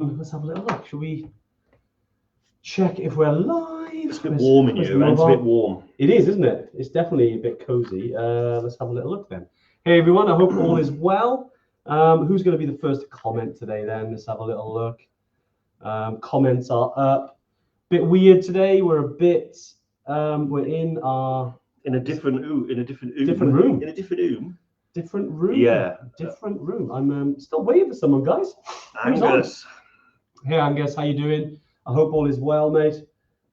Let's have a little look. Should we check if we're live? It's a bit warm in here, and it's a bit warm. It is, isn't it? It's definitely a bit cozy. Let's have a little look then. Hey everyone, I hope all is well. Who's going to be the first to comment today then? Let's have a little look. Comments are up. Bit weird today. We're a bit. We're in a different room. Yeah. Different room. I'm still waiting for someone, guys. Angus. Hey Angus, how you doing? I hope all is well, mate.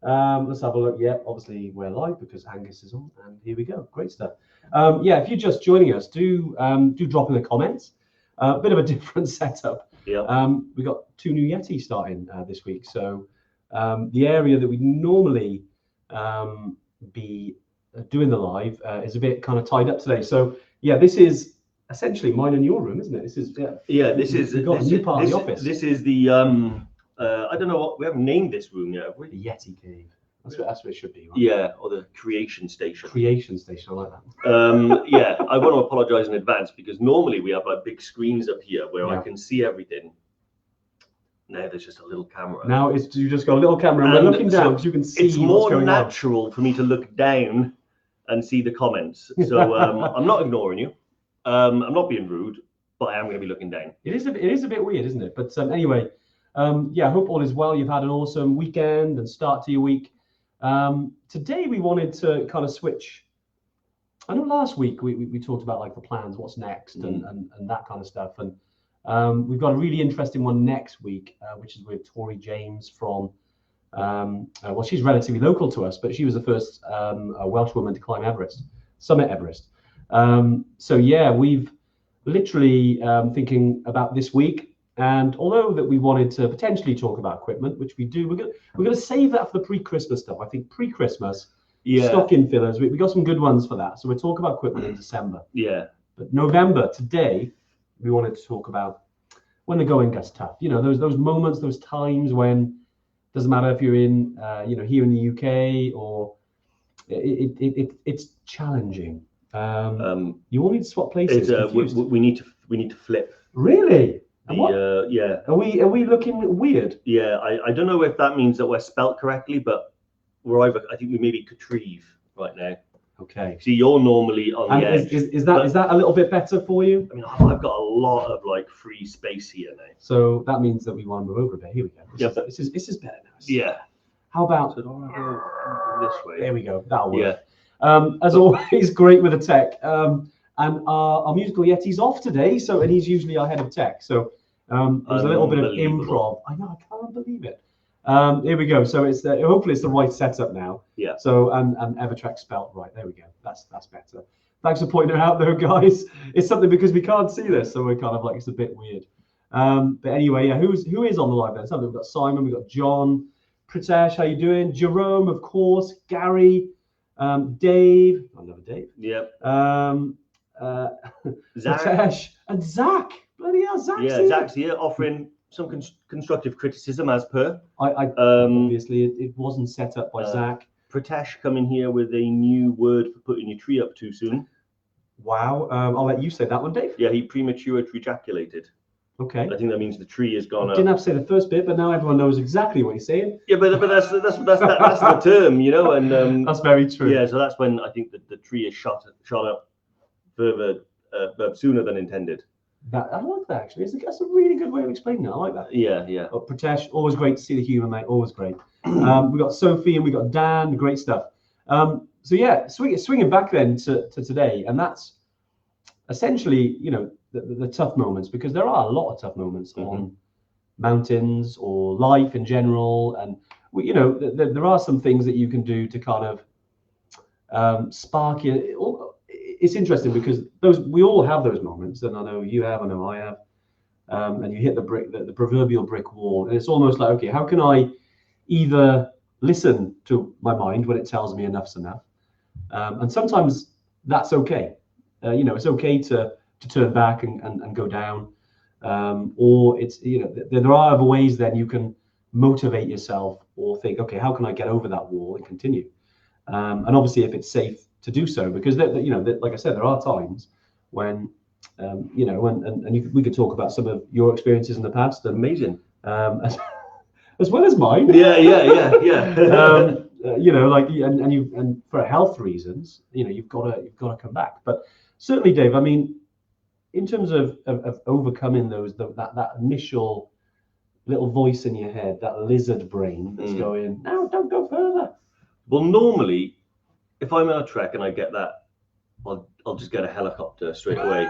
Let's have a look. Yeah, obviously we're live because Angus is on, and here we go. Great stuff. Yeah, if you're just joining us, do drop in the comments. A bit of a different setup. Yeah. We got 2 new Yetis starting this week, so the area that we normally be doing the live is a bit kind of tied up today. So yeah, this is essentially mine and your room, isn't it? This is we've got a new part of the office. This is the I don't know what we haven't named this room yet, have we? The Yeti cave. That's what it should be, right? Yeah, or the creation station. Creation station, I like that. Yeah, I want to apologize in advance because normally we have like big screens up here where I can see everything. Now there's just a little camera. Now you just got a little camera and we're looking down because you can see it's more natural for me to look down and see the comments. So I'm not ignoring you. I'm not being rude, but I am going to be looking down. It is a bit weird, isn't it? But anyway, yeah, I hope all is well. You've had an awesome weekend and start to your week. Today we wanted to kind of switch. I know last week we talked about like the plans, what's next, and that kind of stuff. And we've got a really interesting one next week, which is with Tori James from. Well, she's relatively local to us, but she was the first Welsh woman to climb Summit Everest. So yeah, we've literally thinking about this week. And although that we wanted to potentially talk about equipment, which we do, we're gonna save that for the pre-Christmas stuff. I think pre-Christmas, stocking fillers, we got some good ones for that. So we'll talk about equipment in December. Yeah. But November, today, we wanted to talk about when the going gets tough. You know, those moments, those times when doesn't matter if you're in, here in the UK or it's challenging. You all need to swap places. We need to flip. Really? Yeah. Are we looking weird? Yeah, I don't know if that means that we're spelt correctly, but I think we maybe Catrieve right now. Okay. See, you're normally on the edge. Is that a little bit better for you? I mean, I've got a lot of like free space here now. So that means that we want to move over a bit. Here we go. This is better now. Yeah. How about this way? There we go. That'll work. Yeah. As always, great with the tech. And our musical Yeti's off today, and he's usually our head of tech. So there's a little bit of improv. I know, I can't believe it. Here we go. So it's hopefully it's the right setup now. Yeah. So and Evertrack spelt right. There we go. That's better. Thanks for pointing it out though, guys. It's something because we can't see this, so we're kind of like it's a bit weird. But anyway, yeah. Who is on the live then? So we've got Simon, we've got John, Pritesh. How you doing? Jerome, of course. Gary, Dave. Another Dave. Yep. Pritesh and Zach. Bloody hell, Zach's here. Zach's here offering some constructive criticism as per. Obviously it wasn't set up by Zach. Pritesh coming here with a new word for putting your tree up too soon. Wow. I'll let you say that one, Dave. Yeah, he premature ejaculated. Okay. I think that means the tree is gone up. Didn't have to say the first bit, but now everyone knows exactly what he's saying. Yeah, but that's the term, you know, and that's very true. Yeah, so that's when I think that the tree is shot up further sooner than intended. I like that actually. That's a really good way of explaining it. I like that. Yeah. But Pritesh, always great to see the humour, mate. Always great. We got Sophie and we got Dan. Great stuff. So yeah, swinging back then to today, and that's essentially, you know, the tough moments, because there are a lot of tough moments on mountains or life in general, and you know, there are some things that you can do to kind of spark you. It's interesting because we all have those moments, and I know you have, I know I have, and you hit the proverbial brick wall, and it's almost like, okay, how can I either listen to my mind when it tells me enough's enough, and sometimes that's okay. You know, it's okay to turn back and go down, or it's, you know, there are other ways then you can motivate yourself or think, okay, how can I get over that wall and continue? And obviously, if it's safe to do so, because you know, like I said, there are times when you know, and we could talk about some of your experiences in the past. Amazing. as, as well as mine. Yeah. You know, like, and for health reasons, you know, you've got to come back. But certainly, Dave, I mean, in terms of overcoming that initial little voice in your head, that lizard brain that's going, no, don't go further. Well, normally, if I'm on a trek and I get that, I'll just get a helicopter straight away.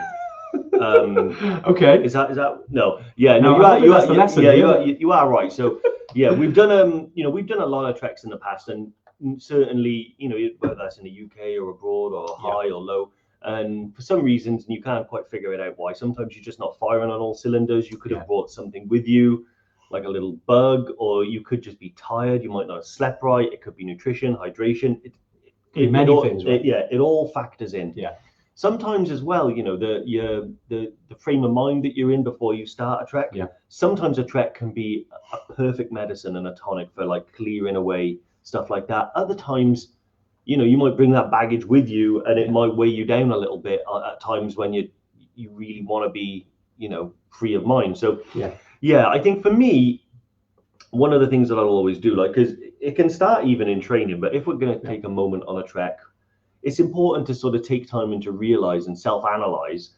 Okay. Is that no? Yeah, no. You are right. So yeah, we've done a lot of treks in the past, and certainly, you know, whether that's in the UK or abroad or high or low, and for some reasons, and you can't quite figure it out why. Sometimes you're just not firing on all cylinders. You could have brought something with you, like a little bug, or you could just be tired. You might not have slept right. It could be nutrition, hydration. Many things, right? It all factors in. Yeah. Sometimes as well, you know, the frame of mind that you're in before you start a trek. Yeah. Sometimes a trek can be a perfect medicine and a tonic for like clearing away stuff like that. Other times, you know, you might bring that baggage with you, and it might weigh you down a little bit at times when you really want to be, you know, free of mind. So yeah, I think for me, one of the things that I'll always do, like, because it can start even in training, but if we're going to take a moment on a trek, it's important to sort of take time and to realize and self-analyze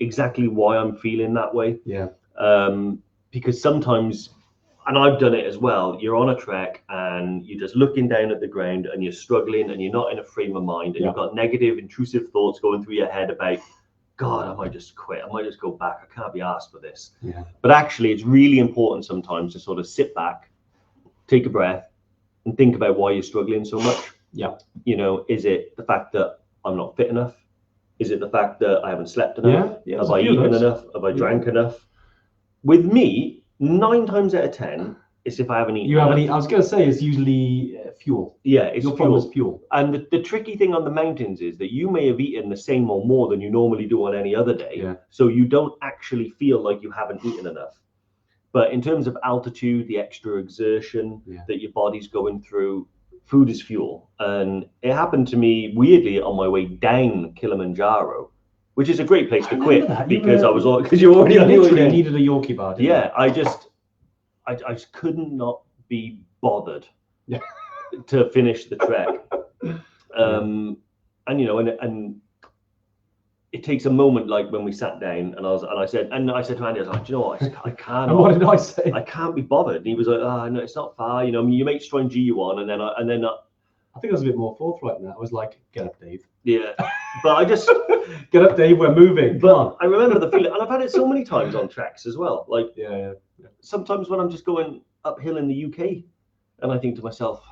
exactly why I'm feeling that way. Yeah. Because sometimes, and I've done it as well, you're on a trek and you're just looking down at the ground and you're struggling and you're not in a frame of mind, and you've got negative, intrusive thoughts going through your head about, God, I might just quit. I might just go back. I can't be asked for this. Yeah. But actually, it's really important sometimes to sort of sit back, take a breath, and think about why you're struggling so much. Yeah. You know, is it the fact that I'm not fit enough? Is it the fact that I haven't slept enough? Have I eaten enough? Have I drank enough? With me, 9 times out of 10, it's if I haven't eaten enough. I was going to say it's usually fuel. Yeah, it's your problem is fuel. And the tricky thing on the mountains is that you may have eaten the same or more than you normally do on any other day. Yeah. So you don't actually feel like you haven't eaten enough. But in terms of altitude, the extra exertion that your body's going through, food is fuel. And it happened to me weirdly on my way down Kilimanjaro, which is a great place to quit because you already literally needed a Yorkie bar. Yeah, I just couldn't not be bothered to finish the trek. And you know, and it takes a moment, like when we sat down, and I said to Andy, I was like, do you know what, I can't. And what did I say? I can't be bothered. And he was like, oh no, it's not far. You know, I mean, you make strong G you on, and then I think I was a bit more forthright than that. I was like, get up, Dave. Yeah, but I just get up, Dave. We're moving. But I remember the feeling, and I've had it so many times on treks as well. Like yeah. Sometimes when I'm just going uphill in the UK, and I think to myself,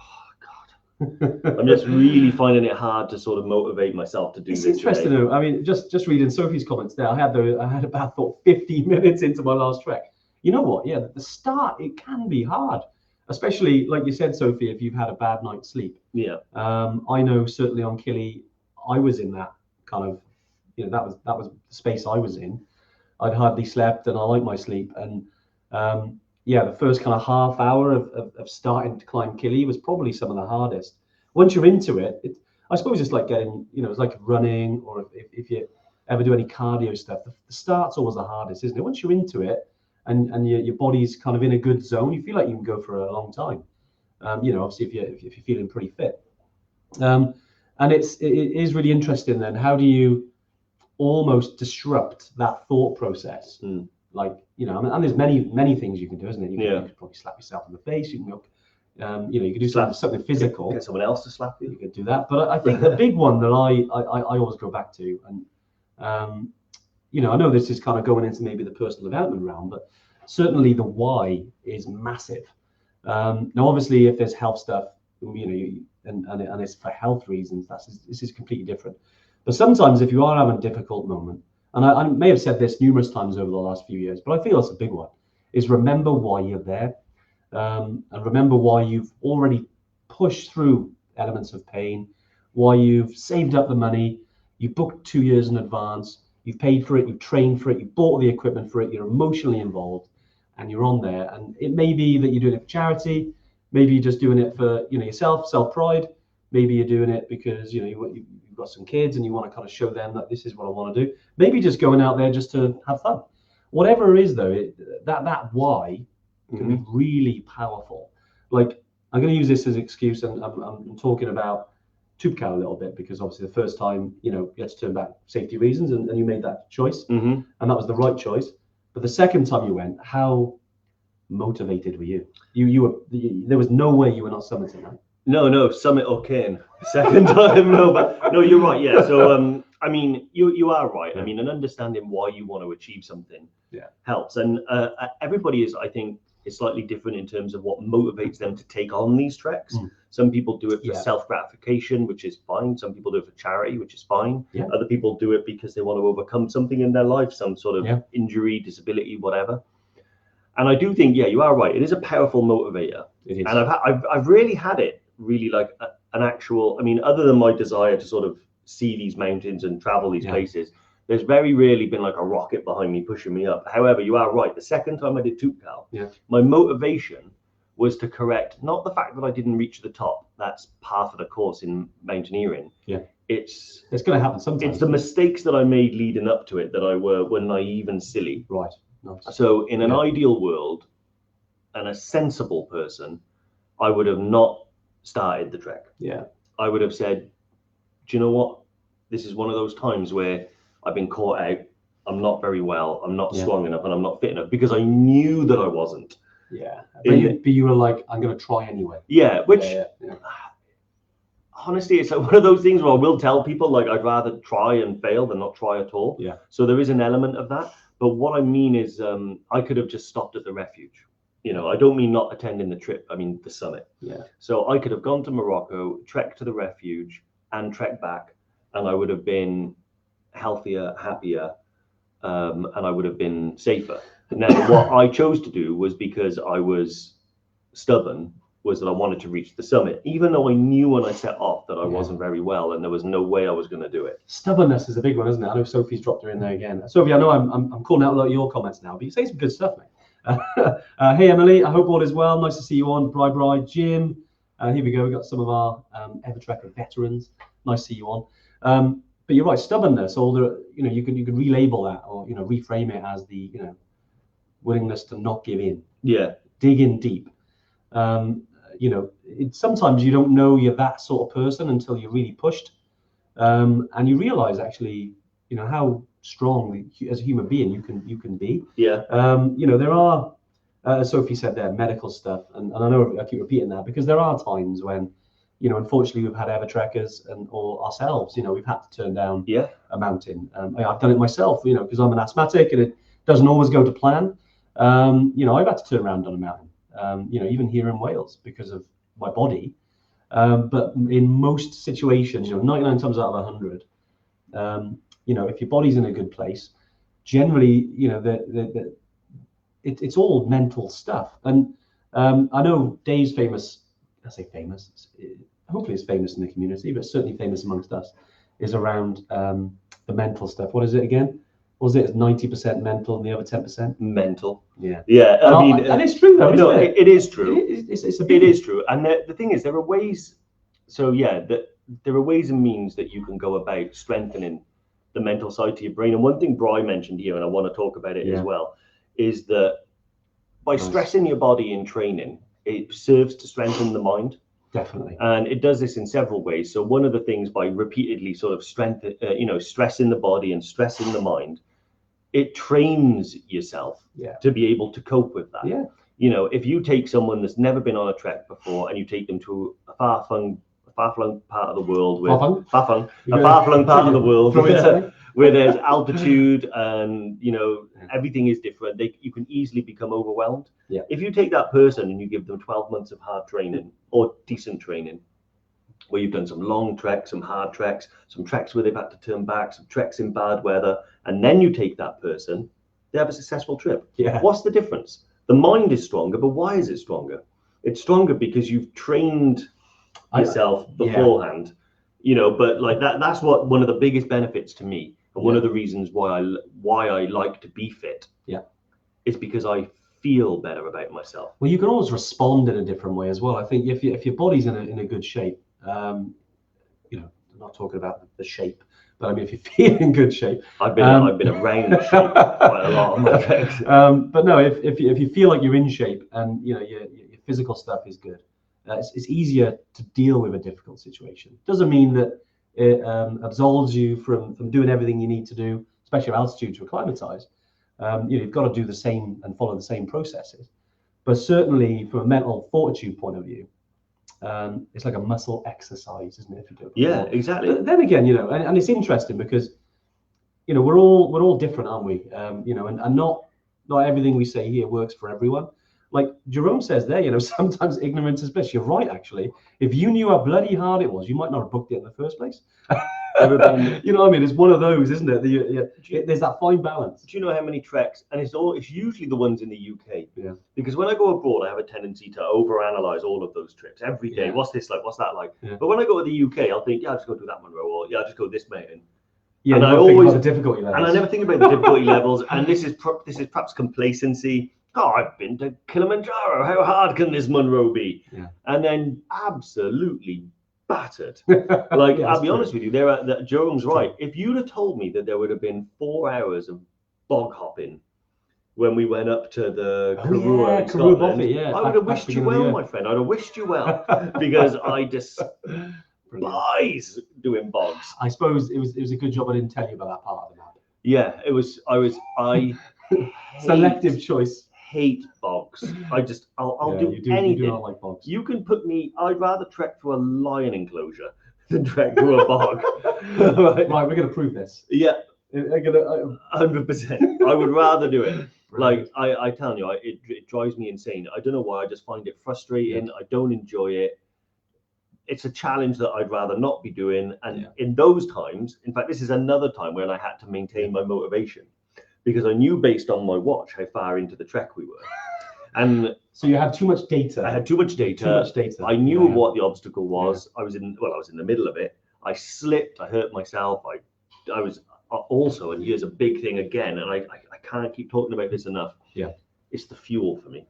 I'm just really finding it hard to sort of motivate myself to do this. It's interesting though. I mean, just reading Sophie's comments there, I had about 15 minutes into my last trek. You know what? Yeah, the start, it can be hard, especially like you said, Sophie, if you've had a bad night's sleep. Yeah. I know certainly on Kili, I was in that kind of, you know, that was the space I was in. I'd hardly slept, and I like my sleep. And the first kind of half hour of starting to climb Kili was probably some of the hardest. Once you're into it, I suppose it's like getting, you know, it's like running, or if you ever do any cardio stuff, the start's always the hardest, isn't it? Once you're into it and your body's kind of in a good zone, you feel like you can go for a long time. You know, obviously if you're feeling pretty fit. And it is really interesting then, how do you almost disrupt that thought process? Like, you know, and there's many things you can do, isn't it? You can probably slap yourself in the face. You can go, you know, you can do something physical. Get someone else to slap you. You could do that. But I think the big one that I always go back to, and you know, I know this is kind of going into maybe the personal development realm, but certainly the why is massive. Now, obviously, if there's health stuff, you know, and it's for health reasons, this is completely different. But sometimes if you are having a difficult moment, and I may have said this numerous times over the last few years, but I feel it's a big one, is remember why you're there. And remember why you've already pushed through elements of pain, why you've saved up the money, you booked 2 years in advance, you've paid for it, you've trained for it, you've bought the equipment for it, you're emotionally involved, and you're on there. And it may be that you're doing it for charity, maybe you're just doing it for, you know, yourself, self-pride, maybe you're doing it because, you know, you've got some kids and you want to kind of show them that this is what I want to do. Maybe just going out there just to have fun. Whatever it is though, that why can be really powerful. Like, I'm going to use this as an excuse, and I'm talking about toolbox a little bit, because obviously the first time, you had to turn back safety reasons, and you made that choice, and that was the right choice. But the second time you went, how motivated were you? There was no way you were not summiting, right? No, summit or cane. Second time, no, but no, you're right. Yeah. So, I mean, you are right. I mean, and understanding why you want to achieve something helps. And everybody is, I think, is slightly different in terms of what motivates them to take on these treks. Some people do it for self-gratification, which is fine. Some people do it for charity, which is fine. Other people do it because they want to overcome something in their life, some sort of injury, disability, whatever. And I do think, you are right. It is a powerful motivator. It is. And I've really had it really like an actual, I mean, other than my desire to sort of see these mountains and travel these places, there's very rarely been like a rocket behind me pushing me up. However, you are right. The second time I did toolbox, my motivation was to correct, not the fact that I didn't reach the top. That's part of the course in mountaineering. It's going to happen sometimes. It's the mistakes that I made leading up to it that I were naive and silly. Right. Nice. So in an ideal world and a sensible person, I would have not started the trek. I would have said, do you know what? This is one of those times where I've been caught out. I'm not very well. I'm not strong enough, and I'm not fit enough, because I knew that I wasn't. But you were like, I'm going to try anyway. Which honestly, it's like one of those things where I will tell people, like, I'd rather try and fail than not try at all. So there is an element of that. But what I mean is, I could have just stopped at the refuge. I don't mean not attending the trip. I mean the summit. So I could have gone to Morocco, trekked to the refuge, and trekked back, and I would have been healthier, happier, and I would have been safer. Now, what I chose to do was, because I was stubborn, was that I wanted to reach the summit, even though I knew when I set off that I wasn't very well, and there was no way I was going to do it. Stubbornness is a big one, isn't it? I know Sophie's dropped her in there again. Sophie, I know I'm calling out a lot of your comments now, but you say some good stuff, mate. Hey Emily, I hope all is well. Nice to see you on. Bri, Jim. Here we go. We've got some of our Evertrekker veterans. Nice to see you on. But you're right, stubbornness. All the you can relabel that, or reframe it as the willingness to not give in. Dig in deep. Sometimes you don't know you're that sort of person until you're really pushed, and you realize actually how strong as a human being you can be. There are, as Sophie said there, medical stuff, and I know I keep repeating that, because there are times when unfortunately we've had Evertrekkers or ourselves, we've had to turn down a mountain. I've done it myself, because I'm an asthmatic and it doesn't always go to plan. I've had to turn around on a mountain, even here in Wales, because of my body. But in most situations, 99 times out of 100, if your body's in a good place, generally, it's all mental stuff. And I know Dave's famous, I say famous, hopefully it's famous in the community, but certainly famous amongst us, is around the mental stuff. What is it again? Was it 90% mental and the other 10% mental? Yeah. I mean, and it's true though. No, isn't it? It is true. It is true. And the thing is, there are ways. So there are ways and means that you can go about strengthening the mental side to your brain. And one thing Bri mentioned here, and I want to talk about it as well, is that by stressing your body in training, it serves to strengthen the mind. Definitely. And it does this in several ways. So one of the things, by repeatedly sort of stressing the body and stressing the mind, it trains yourself to be able to cope with that. If you take someone that's never been on a trek before and you take them to a far-flung part of the world, far-flung part of the world where there's altitude and everything is different, you can easily become overwhelmed. If you take that person and you give them 12 months of hard training or decent training, where you've done some long treks, some hard treks, some treks where they've had to turn back, some treks in bad weather, and then you take that person, they have a successful trip. What's the difference? The mind is stronger, but why is it stronger? It's stronger because you've trained yourself beforehand, but like that's what one of the biggest benefits to me, and one of the reasons why I like to be fit is because I feel better about myself. Well, you can always respond in a different way as well. I think if your body's in a good shape, I'm not talking about the shape, But I mean, if you feel in good shape, I've been around shape quite a lot on my treks. But no, if you feel like you're in shape and you know your physical stuff is good, it's easier to deal with a difficult situation. Doesn't mean that it absolves you from doing everything you need to do, especially at altitude, to acclimatize. You've got to do the same and follow the same processes. But certainly from a mental fortitude point of view, it's like a muscle exercise, isn't it? If you do it before. Yeah, exactly. But then again, and it's interesting because we're all different, aren't we? And not everything we say here works for everyone. Like Jerome says there, sometimes ignorance is bliss. You're right, actually. If you knew how bloody hard it was, you might not have booked it in the first place. You know what I mean? It's one of those, isn't it? There's that fine balance. Do you know how many treks? And it's usually the ones in the UK. Yeah. Because when I go abroad, I have a tendency to overanalyze all of those trips every day. Yeah. What's this like? What's that like? Yeah. But when I go to the UK, I'll think, yeah, I'll just go do that Monroe, or yeah, I'll just go this mountain. Yeah, and I always think about the difficulty levels. And I never think about the difficulty levels. And this is perhaps complacency. Oh, I've been to Kilimanjaro. How hard can this Monroe be? Yeah. And then absolutely battered. Like, yeah, I'll be honest with you, Jerome's right. If you'd have told me that there would have been 4 hours of bog hopping when we went up to the Karoo in Scotland, I would have wished you well, my friend. I'd have wished you well because I despise doing bogs. I suppose it was a good job I didn't tell you about that part of the map. Yeah, it was. I selective choice. Hate bogs. I'll do anything. You do not like bogs. You can put me. I'd rather trek through a lion enclosure than trek through a bog. Right, we're gonna prove this. Yeah, 100%. I would rather do it. Like I tell you, it drives me insane. I don't know why. I just find it frustrating. Yeah. I don't enjoy it. It's a challenge that I'd rather not be doing. And in those times, in fact, this is another time when I had to maintain my motivation. Because I knew based on my watch how far into the trek we were. And so you had too much data. I had too much data. Too much data. I knew what the obstacle was. Yeah. I was in the middle of it. I slipped, I hurt myself. I was also, and here's a big thing again, and I can't keep talking about this enough. Yeah. It's the fuel for me.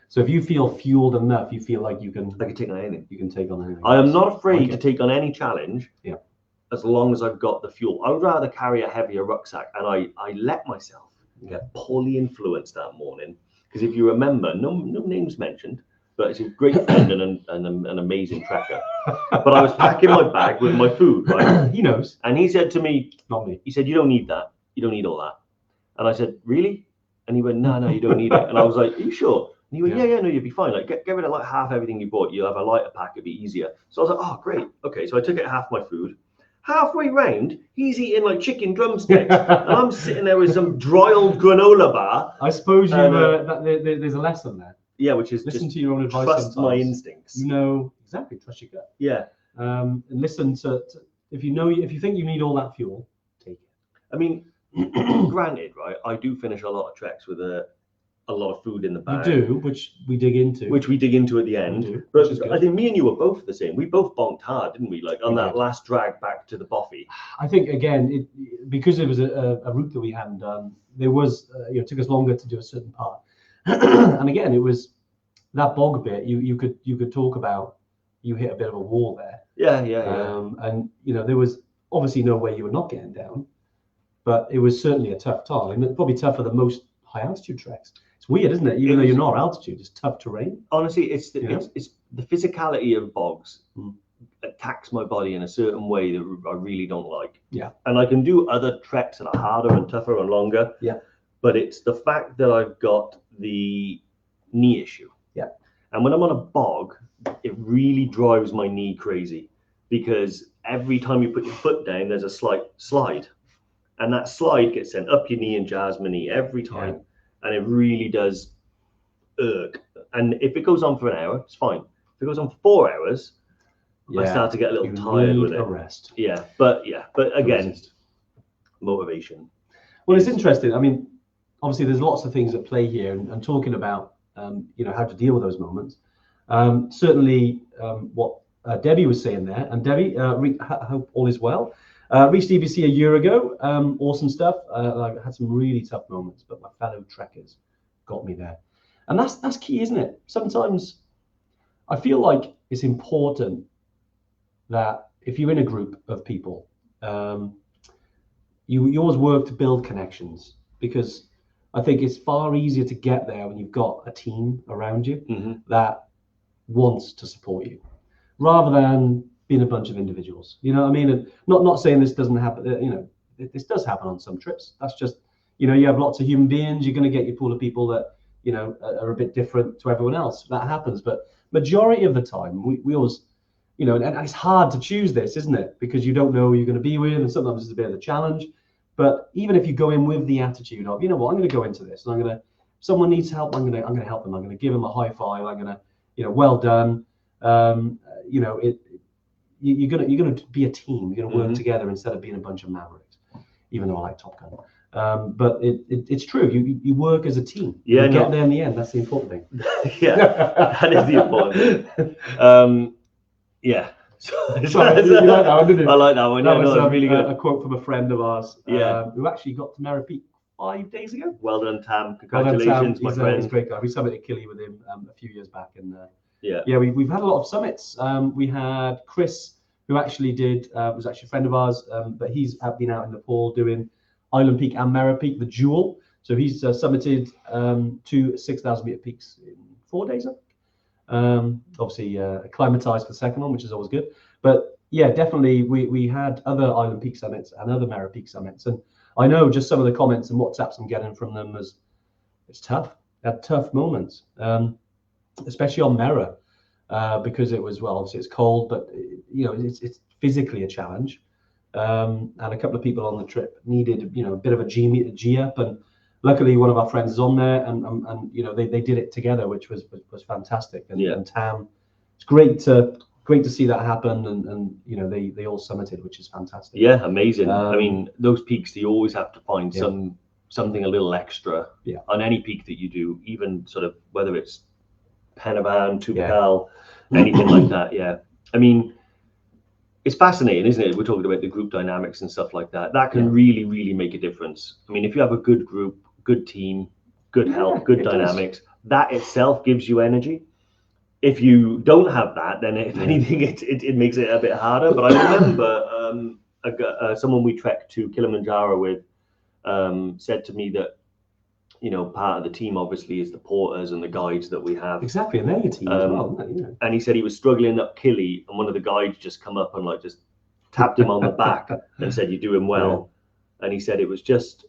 So if you feel fueled enough, you feel like I can take on anything. You can take on anything. I am not afraid to take on any challenge. Yeah. As long as I've got the fuel. I would rather carry a heavier rucksack, and I let myself get poorly influenced that morning. Because if you remember, no names mentioned, but it's a great friend and an amazing trekker. But I was packing my bag with my food, right? He knows. And he said to me, not me. He said, "You don't need that. You don't need all that." And I said, "Really?" And he went, No, you don't need it. And I was like, "Are you sure?" And he went, yeah, no, you'll be fine. Like, get rid of like half everything you bought. You'll have a lighter pack. It'd be easier. So I was like, "Oh, great. Okay." So I took it half my food. Halfway round, he's eating like chicken drumsticks, and I'm sitting there with some dry old granola bar. I suppose there's a lesson there. Yeah, which is listen to your own advice. Trust my instincts. Exactly. Trust your gut. Yeah. And listen to if you think you need all that fuel, take it. I mean, granted, right? I do finish a lot of treks with a lot of food in the bag. You do, which we dig into at the end. But I think me and you were both the same. We both bonked hard, didn't we? Like on that last drag back to the Boffy. I think again, because it was a route that we hadn't done, there was it took us longer to do a certain part. And again, it was that bog bit. You could talk about. You hit a bit of a wall there. Yeah. And there was obviously no way you were not getting down, but it was certainly a tough time. And probably tougher than most high altitude treks. It's weird, isn't it? Even though you're not altitude, it's tough terrain. Honestly, it's the physicality of bogs attacks my body in a certain way that I really don't like. Yeah. And I can do other treks that are harder and tougher and longer. Yeah. But it's the fact that I've got the knee issue. Yeah. And when I'm on a bog, it really drives my knee crazy because every time you put your foot down, there's a slight slide. And that slide gets sent up your knee and jars my knee every time. Yeah. And it really does irk. And if it goes on for an hour, it's fine. If it goes on for 4 hours, I start to get a little tired with it. Rest. Yeah, but again, motivation. Well, it's interesting. I mean, obviously, there's lots of things at play here, and talking about how to deal with those moments. Certainly, what Debbie was saying there, and Debbie, I hope all is well. Reached EBC a year ago. Awesome stuff. I had some really tough moments, but my fellow trekkers got me there, and that's key, isn't it? Sometimes I feel like it's important that if you're in a group of people, you always work to build connections, because I think it's far easier to get there when you've got a team around you that wants to support you, rather than being a bunch of individuals. You know what I mean? And not saying this doesn't happen. This does happen on some trips. That's just, you have lots of human beings. You're going to get your pool of people that are a bit different to everyone else. That happens, but majority of the time, we always, and it's hard to choose this, isn't it? Because you don't know who you're going to be with, and sometimes it's a bit of a challenge. But even if you go in with the attitude of, you know what, I'm going to go into this, and if someone needs help, I'm going to help them. I'm going to give them a high five. I'm going to, well done. You're going to be a team. You're going to work together instead of being a bunch of mavericks. Even though I like Top Gun. But it's true. You work as a team. Yeah, you get there in the end. That's the important thing. Yeah, that is the important thing. Yeah. Sorry, you like that one, didn't you? I like that one. That was really good. A quote from a friend of ours. Yeah. Who actually got to Mera Peak 5 days ago. Well done, Tam. Congratulations, my friend. He's a great guy. We summited Killy with him a few years back, and we've had a lot of summits. We had Chris, who actually was actually a friend of ours, but he's been out in Nepal doing Island Peak and Mera Peak, the dual. So he's summited 2 6,000 meter peaks in 4 days, I think. Obviously acclimatized for the second one, which is always good. But yeah, definitely we had other Island Peak summits and other Mera Peak summits, and I know just some of the comments and WhatsApps I'm getting from them is it's tough. They had tough moments, especially on Mera, because it was, well, obviously it's cold, but it's physically a challenge. And a couple of people on the trip needed a bit of a G up, and luckily one of our friends is on there, and they did it together, which was fantastic. And Tam, it's great to see that happen, and they all summited, which is fantastic. Yeah, amazing. I mean, those peaks, you always have to find something a little extra on any peak that you do, even sort of whether it's Penavan, Tupakal, anything like that. Yeah, I mean, it's fascinating, isn't it? We're talking about the group dynamics and stuff like that. That can really, really make a difference. I mean, if you have a good group, good team, good health, good dynamics, that itself gives you energy. If you don't have that, then if anything, it makes it a bit harder. But I remember someone we trekked to Kilimanjaro with said to me that, part of the team obviously is the porters and the guides that we have. Exactly, and they're your team as well, isn't it? And he said he was struggling up Killy, and one of the guides just come up and just tapped him on the back and said, "You're doing well." And he said it was just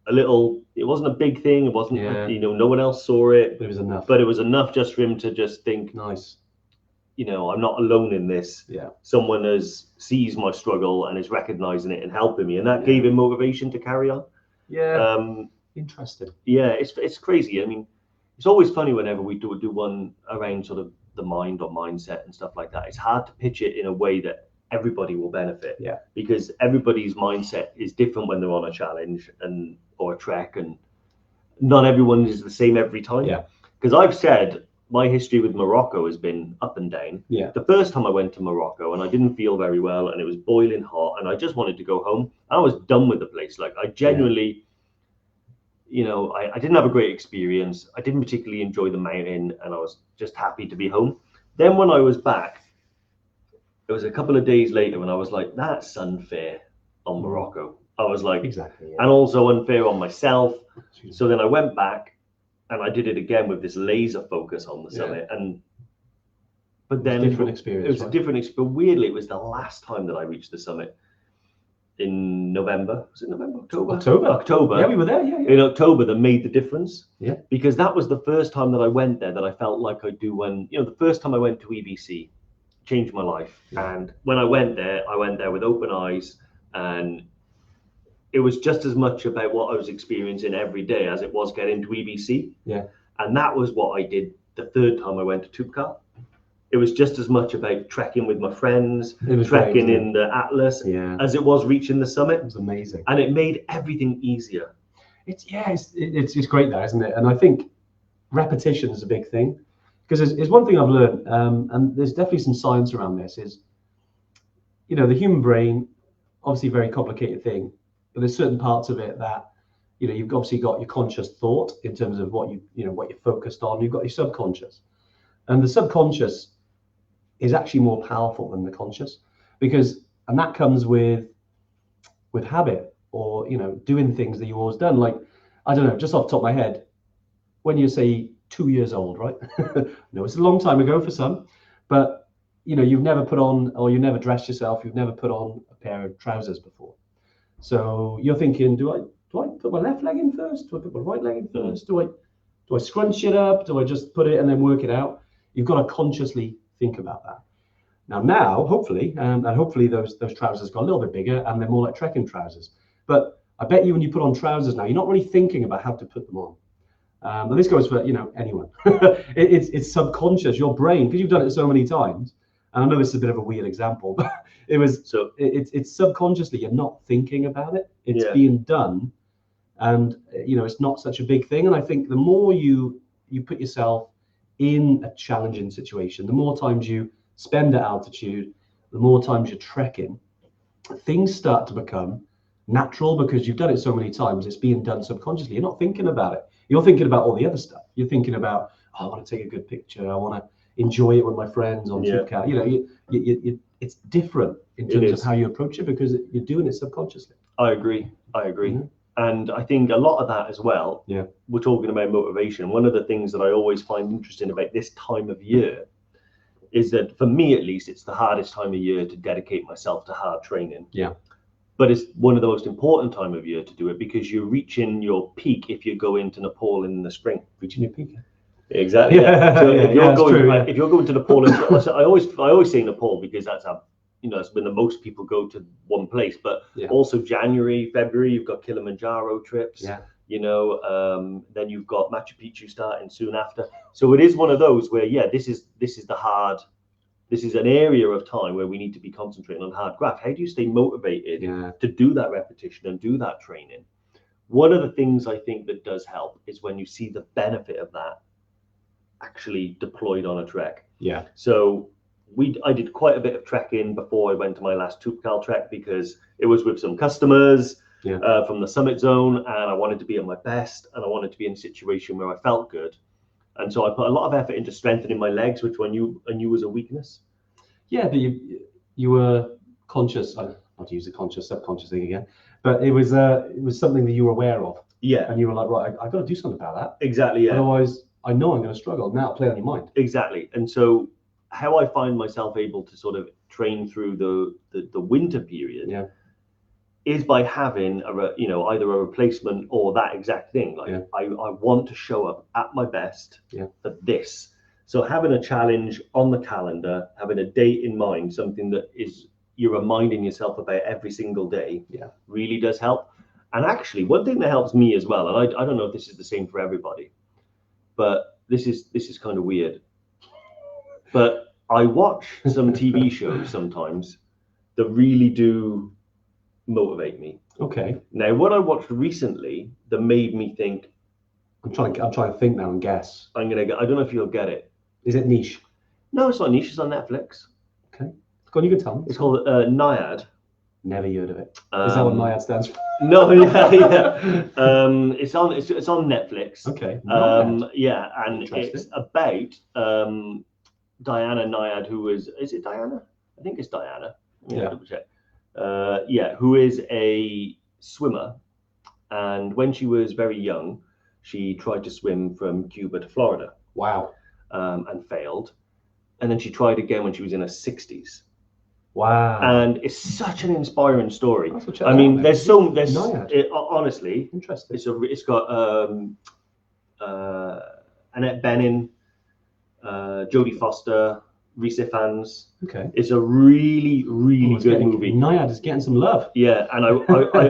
it wasn't a big thing. It wasn't, no one else saw it. But it was enough. But it was enough just for him to just think, nice. I'm not alone in this. Yeah. Someone sees my struggle and is recognizing it and helping me, and that gave him motivation to carry on. Yeah. Interesting. Yeah, it's crazy. I mean, it's always funny whenever we do one around sort of the mind or mindset and stuff like that. It's hard to pitch it in a way that everybody will benefit. Yeah. Because everybody's mindset is different when they're on a challenge or a trek, and not everyone is the same every time. Yeah. Because I've said my history with Morocco has been up and down. Yeah. The first time I went to Morocco and I didn't feel very well, and it was boiling hot, and I just wanted to go home. I was done with the place. Like, I genuinely, I didn't have a great experience. I didn't particularly enjoy the mountain, and I was just happy to be home. Then when I was back, it was a couple of days later when I was like, that's unfair on Morocco. I was like, exactly, and also unfair on myself. So then I went back and I did it again with this laser focus on the summit. But then different experience. It was a different experience. But weirdly, it was the last time that I reached the summit in November. Was it November? October. Yeah, we were there. Yeah. In October, that made the difference. Yeah. Because that was the first time that I went there that I felt like I do when, the first time I went to EBC, changed my life. Yeah. And when I went there with open eyes, and it was just as much about what I was experiencing every day as it was getting to EBC. Yeah. And that was what I did the third time I went to Tupakal. It was just as much about trekking with my friends, trekking in the Atlas, as it was reaching the summit. It was amazing. And it made everything easier. It's great there, isn't it? And I think repetition is a big thing. Because there's one thing I've learned, and there's definitely some science around this, is, the human brain, obviously a very complicated thing, but there's certain parts of it that, you've obviously got your conscious thought in terms of what what you're focused on. You've got your subconscious, and the subconscious is actually more powerful than the conscious, and that comes with habit. or doing things that you've always done. Like, I don't know, just off the top of my head, when you say 2 years old, right? No, it's a long time ago for some, but you've never put on, or you never dressed yourself, you've never put on a pair of trousers before. So you're thinking, do I put my left leg in first? Do I put my right leg in first? Do I scrunch it up? Do I just put it and then work it out? You've got to consciously think about that. Now, hopefully, and hopefully those trousers got a little bit bigger and they're more like trekking trousers. But I bet you when you put on trousers now, you're not really thinking about how to put them on. And this goes for anyone. It's subconscious. Your brain, because you've done it so many times. And I know this is a bit of a weird example, but it's subconsciously you're not thinking about it. It's being done, and it's not such a big thing. And I think the more you put yourself in a challenging situation, the more times you spend at altitude, the more times you're trekking, things start to become natural because you've done it so many times. It's being done subconsciously. You're not thinking about it. You're thinking about all the other stuff. You're thinking about, I want to take a good picture. I want to enjoy it with my friends on TripCal. It's different in terms of how you approach it because you're doing it subconsciously. I agree. Mm-hmm. And I think a lot of that as well, we're talking about motivation. One of the things that I always find interesting about this time of year is that, for me at least, it's the hardest time of year to dedicate myself to hard training. Yeah. But it's one of the most important time of year to do it because you're reaching your peak if you go into Nepal in the spring. Reaching your peak. Exactly. So if you're going to Nepal, I always say Nepal because that's it's when the most people go to one place. But also January, February, you've got Kilimanjaro trips. Yeah. Then you've got Machu Picchu starting soon after. So it is one of those where this is an area of time where we need to be concentrating on hard graft. How do you stay motivated to do that repetition and do that training? One of the things I think that does help is when you see the benefit of that actually deployed on a trek. Yeah. So I did quite a bit of trekking before I went to my last toolbox trek because it was with some customers from the summit zone, and I wanted to be at my best, and I wanted to be in a situation where I felt good. And so I put a lot of effort into strengthening my legs, which I knew was a weakness. Yeah, but you were conscious. Not to use the conscious subconscious thing again, but it was something that you were aware of. Yeah. And you were like, right, I got to do something about that. Exactly. Yeah. Otherwise, I know I'm going to struggle. Now play on your mind. Exactly. And so how I find myself able to sort of train through the winter period is by having either a replacement or that exact thing. Like I want to show up at my best for this. So having a challenge on the calendar, having a date in mind, something that you're reminding yourself about every single day, really does help. And actually, one thing that helps me as well, and I don't know if this is the same for everybody, but this is kind of weird. But I watch some TV shows sometimes that really do motivate me. Okay. Now, what I watched recently that made me think. I'm trying to think now and guess. I don't know if you'll get it. Is it niche? No, it's not niche. It's on Netflix. Okay. Go on, you can tell me. It's called Naiad. Never heard of it. Is that what Naiad stands for? No, it's on Netflix. Okay. And it's about Diana Naiad, who is it Diana? I think it's Diana. Double check. Who is a swimmer, and when she was very young, she tried to swim from Cuba to Florida. Wow. And failed, and then she tried again when she was in her 60s. Wow. And it's such an inspiring story. I mean, honestly, interesting. It's got Annette Bening, Jodie Foster, Rhys Ifans. Okay. It's a really, really good movie. Naiad is getting some love. Yeah, and I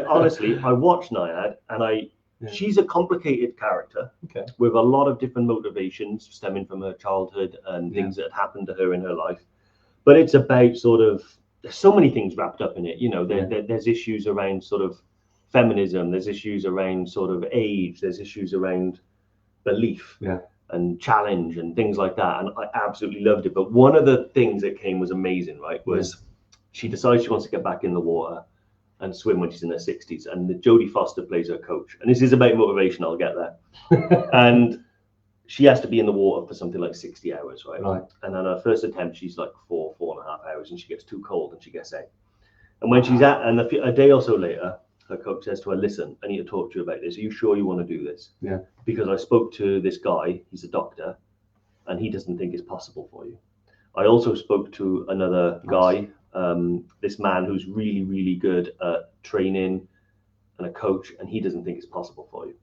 honestly, I watched Naiad, and she's a complicated character with a lot of different motivations stemming from her childhood and things that had happened to her in her life. But it's about there's so many things wrapped up in it. There's issues around sort of feminism. There's issues around sort of age. There's issues around belief and challenge and things like that. And I absolutely loved it. But one of the things that came was amazing, right? Was she decides she wants to get back in the water and swim when she's in her 60s. And Jodie Foster plays her coach. And this is about motivation. I'll get there. And she has to be in the water for something like 60 hours, right? And on her first attempt, she's like 4.5 hours, and she gets too cold and she gets out. And when she's a day or so later, her coach says to her, listen, I need to talk to you about this. Are you sure you want to do this? Yeah. Because I spoke to this guy, he's a doctor, and he doesn't think it's possible for you. I also spoke to another guy, this man who's really, really good at training and a coach, and he doesn't think it's possible for you.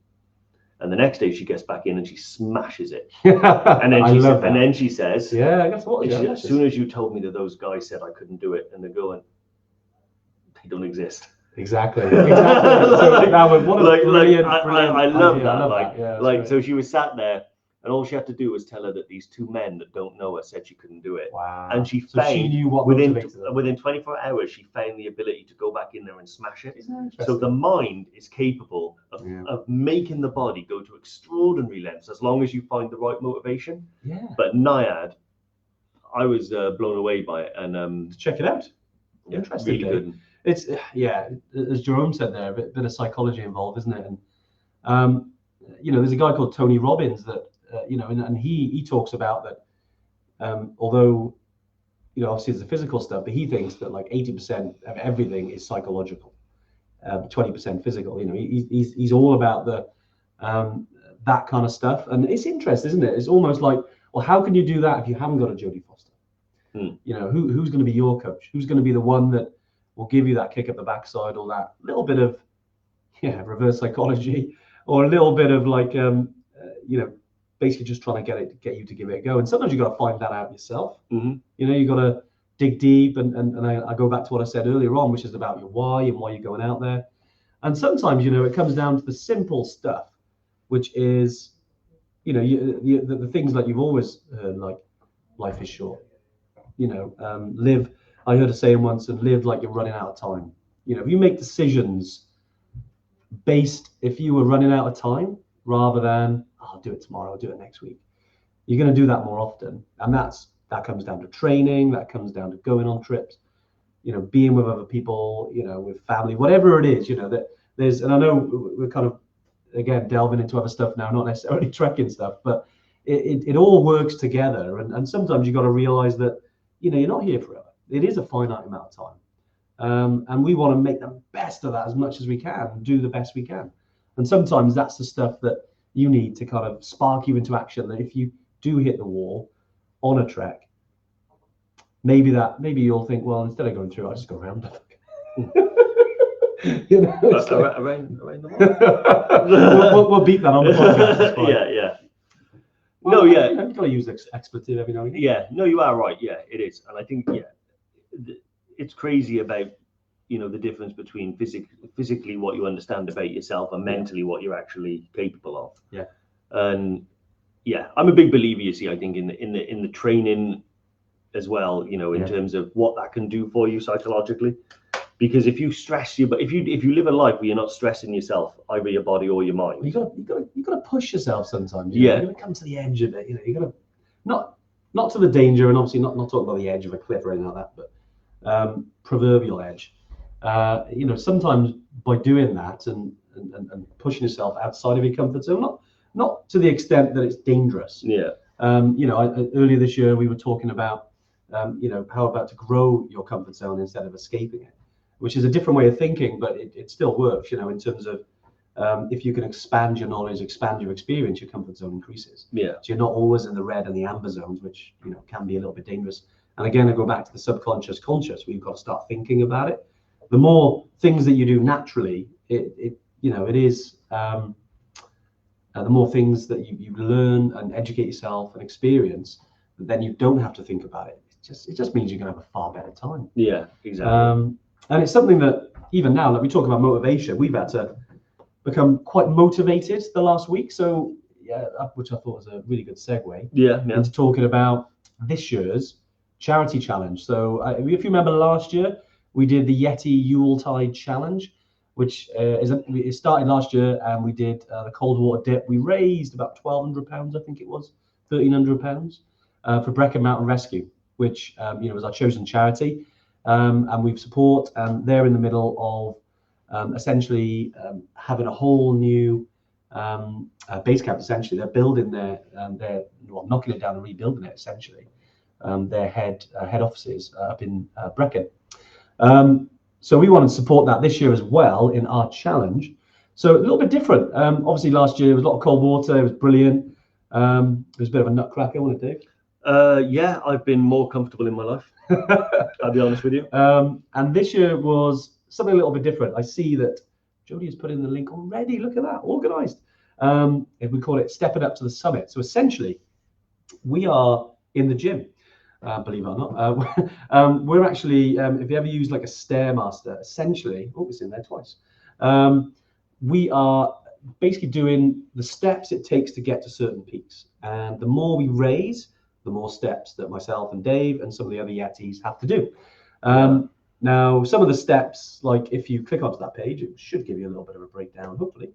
And the next day she gets back in and she smashes it. And then she says, yeah, I guess what? As soon as you told me that those guys said I couldn't do it, and they're going, they don't exist. Exactly. So that was what a brilliant. I love idea. that. Yeah, so she was sat there, and all she had to do was tell her that these two men that don't know her said she couldn't do it. Wow. And she knew what within 24 hours, she found the ability to go back in there and smash it. So the mind is capable of making the body go to extraordinary lengths as long as you find the right motivation. Yeah. But Naiad, I was blown away by it, and check it out. Interesting. Really good. It's as Jerome said there, a bit of psychology involved, isn't it? And there's a guy called Tony Robbins that and he talks about that. Although obviously there's the physical stuff, but he thinks that like 80% of everything is psychological, 20% physical. He's all about the that kind of stuff, and it's interesting, isn't it? It's almost like, well, how can you do that if you haven't got a Jodie Foster? Who's going to be your coach? Who's going to be the one that will give you that kick up the backside, or that little bit of reverse psychology, or a little bit of like basically just trying to get you to give it a go. And sometimes you got to find that out yourself. You got to dig deep, and I go back to what I said earlier on, which is about your why and why you're going out there. And sometimes it comes down to the simple stuff, which is the things that you've always heard, like life is short. Live. I heard a saying once, and live like you're running out of time. If you make decisions based, if you were running out of time, rather than I'll do it tomorrow, I'll do it next week, you're going to do that more often. And that comes down to training, that comes down to going on trips, being with other people, with family, whatever it is, that there's, and I know we're kind of, again, delving into other stuff now, not necessarily trekking stuff, but it all works together. And sometimes you got to realize that, you're not here forever. It is a finite amount of time. And we want to make the best of that as much as we can, and do the best we can. And sometimes that's the stuff that you need to kind of spark you into action, that if you do hit the wall on a trek, maybe you'll think, well, instead of going through, I'll just go around it. Around the wall. We'll beat that on the podcast. Yeah. Well, you've got to use expletive every now and again. Yeah, no, you are right. Yeah, it is. And I think, it's crazy about, the difference between physically what you understand about yourself and mentally what you're actually capable of. Yeah. And I'm a big believer, you see, I think in the training as well, in terms of what that can do for you psychologically. Because if you stress but if you live a life where you're not stressing yourself, either your body or your mind, you got to push yourself sometimes. You're got to come to the edge of it. You got to not to the danger, and obviously not talking about the edge of a cliff or anything like that, but proverbial edge. Sometimes by doing that and pushing yourself outside of your comfort zone, not to the extent that it's dangerous. Yeah. Earlier this year we were talking about how about to grow your comfort zone instead of escaping it, which is a different way of thinking, but it still works, in terms of if you can expand your knowledge, expand your experience, your comfort zone increases. Yeah. So you're not always in the red and the amber zones, which can be a little bit dangerous. And again, I go back to the subconscious, conscious, where you've got to start thinking about it. The more things that you do naturally, the more things that you learn and educate yourself and experience, then you don't have to think about it. It just means you're going to have a far better time. Yeah, exactly. And it's something that even now, like we talk about motivation, we've had to become quite motivated the last week. So which I thought was a really good segue into talking about this year's charity challenge. So if you remember last year, we did the Yeti Yuletide Challenge, which it started last year, and we did the cold water dip. We raised about £1,200, I think it was, £1,300 for Brecon Mountain Rescue, which was our chosen charity, and we support. And they're in the middle of essentially having a whole new base camp. Essentially, they're building they're knocking it down and rebuilding it. Essentially, their head offices up in Brecon. So we wanted to support that this year as well in our challenge. So a little bit different. Obviously last year was a lot of cold water. It was brilliant. It was a bit of a nutcracker, wasn't it, Dave? Yeah, I've been more comfortable in my life. I'll be honest with you. And this year was something a little bit different. I see that Jodie has put in the link already. Look at that, organised. If we call it Stepping Up to the Summit. So essentially, we are in the gym. Believe it or not, we're actually, if you ever use like a Stairmaster, essentially, oh, it's in there twice. We are basically doing the steps it takes to get to certain peaks. And the more we raise, the more steps that myself and Dave and some of the other Yetis have to do. Now, some of the steps, like if you click onto that page, it should give you a little bit of a breakdown, hopefully.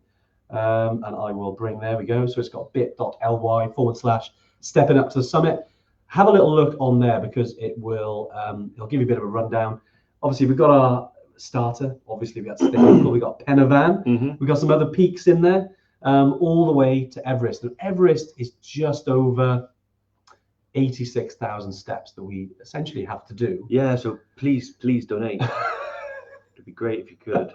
And I will bring, there we go. So it's got bit.ly/stepping up to the summit. Have a little look on there because it will, it'll give you a bit of a rundown. Obviously, we've got our starter. Obviously, we got we got Penavan. We've got some other peaks in there, all the way to Everest. And Everest is just over 86,000 steps that we essentially have to do. Yeah, so please donate. It'd be great if you could.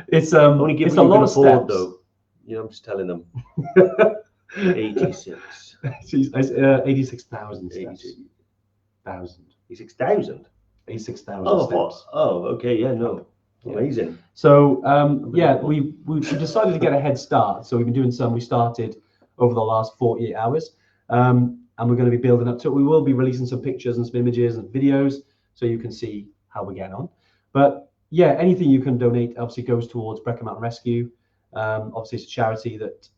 It's only give it's a lot of afford, steps, though. You know, I'm just telling them. 86. 86,000 steps. 86,000. 86,000 steps. Oh, okay, yeah, no, amazing. So yeah, we decided to get a head start. So we've been doing some. We started over the last 48 hours, and we're going to be building up to it. We will be releasing some pictures and some images and videos, so you can see how we're getting on. But yeah, anything you can donate obviously goes towards Brecon Mountain Rescue. Obviously, it's a charity that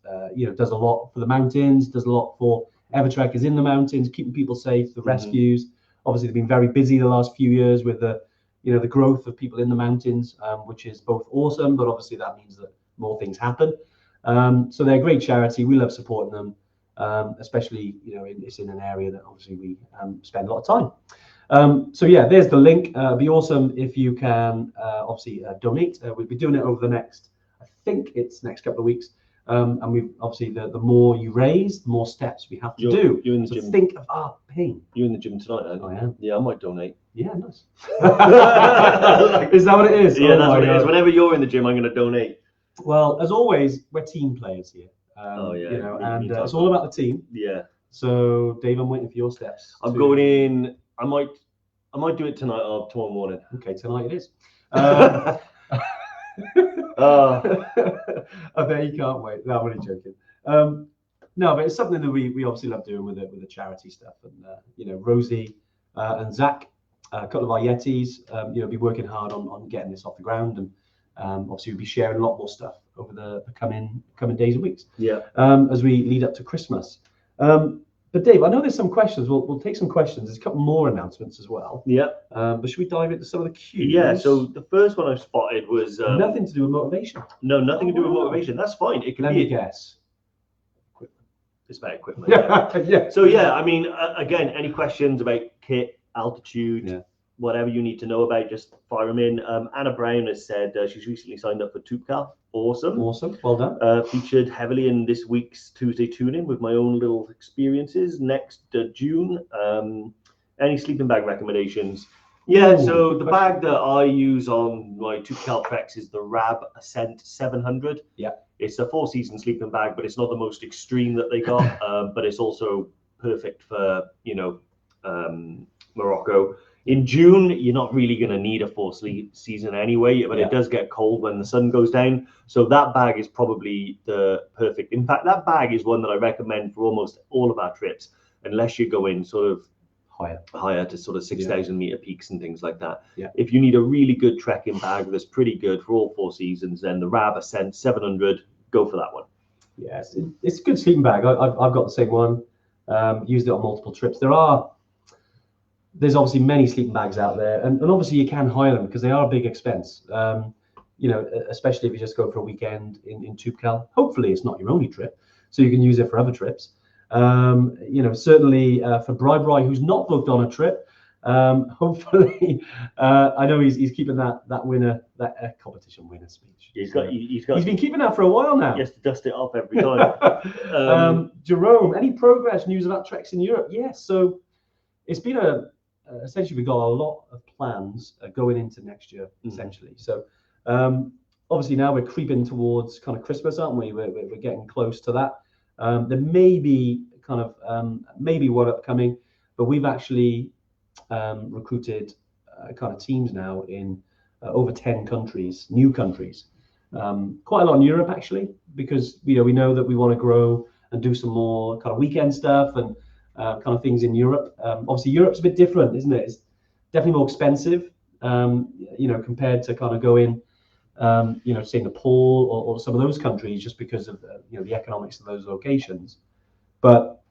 does a lot for the mountains, does a lot for Evertrekkers in the mountains, keeping people safe, the rescues. Obviously, they've been very busy the last few years with the the growth of people in the mountains, which is both awesome, but obviously that means that more things happen. So they're a great charity. We love supporting them, especially it's in an area that obviously we spend a lot of time. So yeah, there's the link. It'd be awesome if you can obviously donate. We'll be doing it over the next, I think it's next couple of weeks. And we obviously the more you raise, the more steps we have to do. You're in the gym. Think of our pain. You're in the gym tonight, then? I am. Yeah, I might donate. Yeah, nice. Is that what it is? Yeah, that's what it is. Whenever you're in the gym, I'm going to donate. Well, as always, we're team players here. And it's all about the team. Yeah. So, Dave, I'm waiting for your steps. I'm going in. I might do it tonight or tomorrow morning. Okay, tonight it is. I bet you can't wait. No, I'm only joking. No, but it's something that we obviously love doing with the charity stuff. And Rosie and Zach, a couple of our Yetis, be working hard on getting this off the ground, and obviously we'll be sharing a lot more stuff over the coming days and weeks. Yeah. As we lead up to Christmas. But Dave, I know there's some questions. We'll take some questions. There's a couple more announcements as well. Yeah. But should we dive into some of the cues? Yeah. So the first one I spotted was nothing to do with motivation. No, nothing to do with motivation. That's fine. It can Let me guess. It's about equipment. Yeah. Yeah. So yeah, I mean, again, any questions about kit, altitude, whatever you need to know about, just fire them in. Anna Brown has said she's recently signed up for ToopCal. Awesome. Well done. Featured heavily in this week's Tuesday tune-in with my own little experiences next June. Any sleeping bag recommendations? Yeah, so the bag that I use on my ToopCal treks is the Rab Ascent 700. Yeah. It's a 4-season sleeping bag, but it's not the most extreme that they got. But it's also perfect for, Morocco. In June, you're not really going to need a 4-season anyway, but it does get cold when the sun goes down. So that bag is probably the perfect. In fact, that bag is one that I recommend for almost all of our trips, unless you're going sort of higher to sort of 6,000 meter peaks and things like that. Yeah. If you need a really good trekking bag that's pretty good for all 4 seasons, then the Rab Ascent 700, go for that one. Yes, it's a good sleeping bag. I've got the same one. Used it on multiple trips. There's obviously many sleeping bags out there, and obviously you can hire them because they are a big expense. Especially if you just go for a weekend in ToopCal. Hopefully it's not your only trip, so you can use it for other trips. Certainly for Bri, who's not booked on a trip, hopefully I know he's keeping that winner, that competition winner speech. He's been keeping that for a while now. He has to dust it off every time. Jerome, any progress news about treks in Europe? Yes, so it's been a essentially we've got a lot of plans going into next year, essentially. So obviously now we're creeping towards kind of Christmas, aren't we? We're getting close to that. There may be kind of maybe one upcoming, but we've actually recruited kind of teams now in over 10 countries, new countries. Quite a lot in Europe actually, because we know that we want to grow and do some more kind of weekend stuff and kind of things in Europe. Obviously Europe's a bit different, isn't it? It's definitely more expensive, compared to kind of going, say Nepal or some of those countries, just because of the economics of those locations. But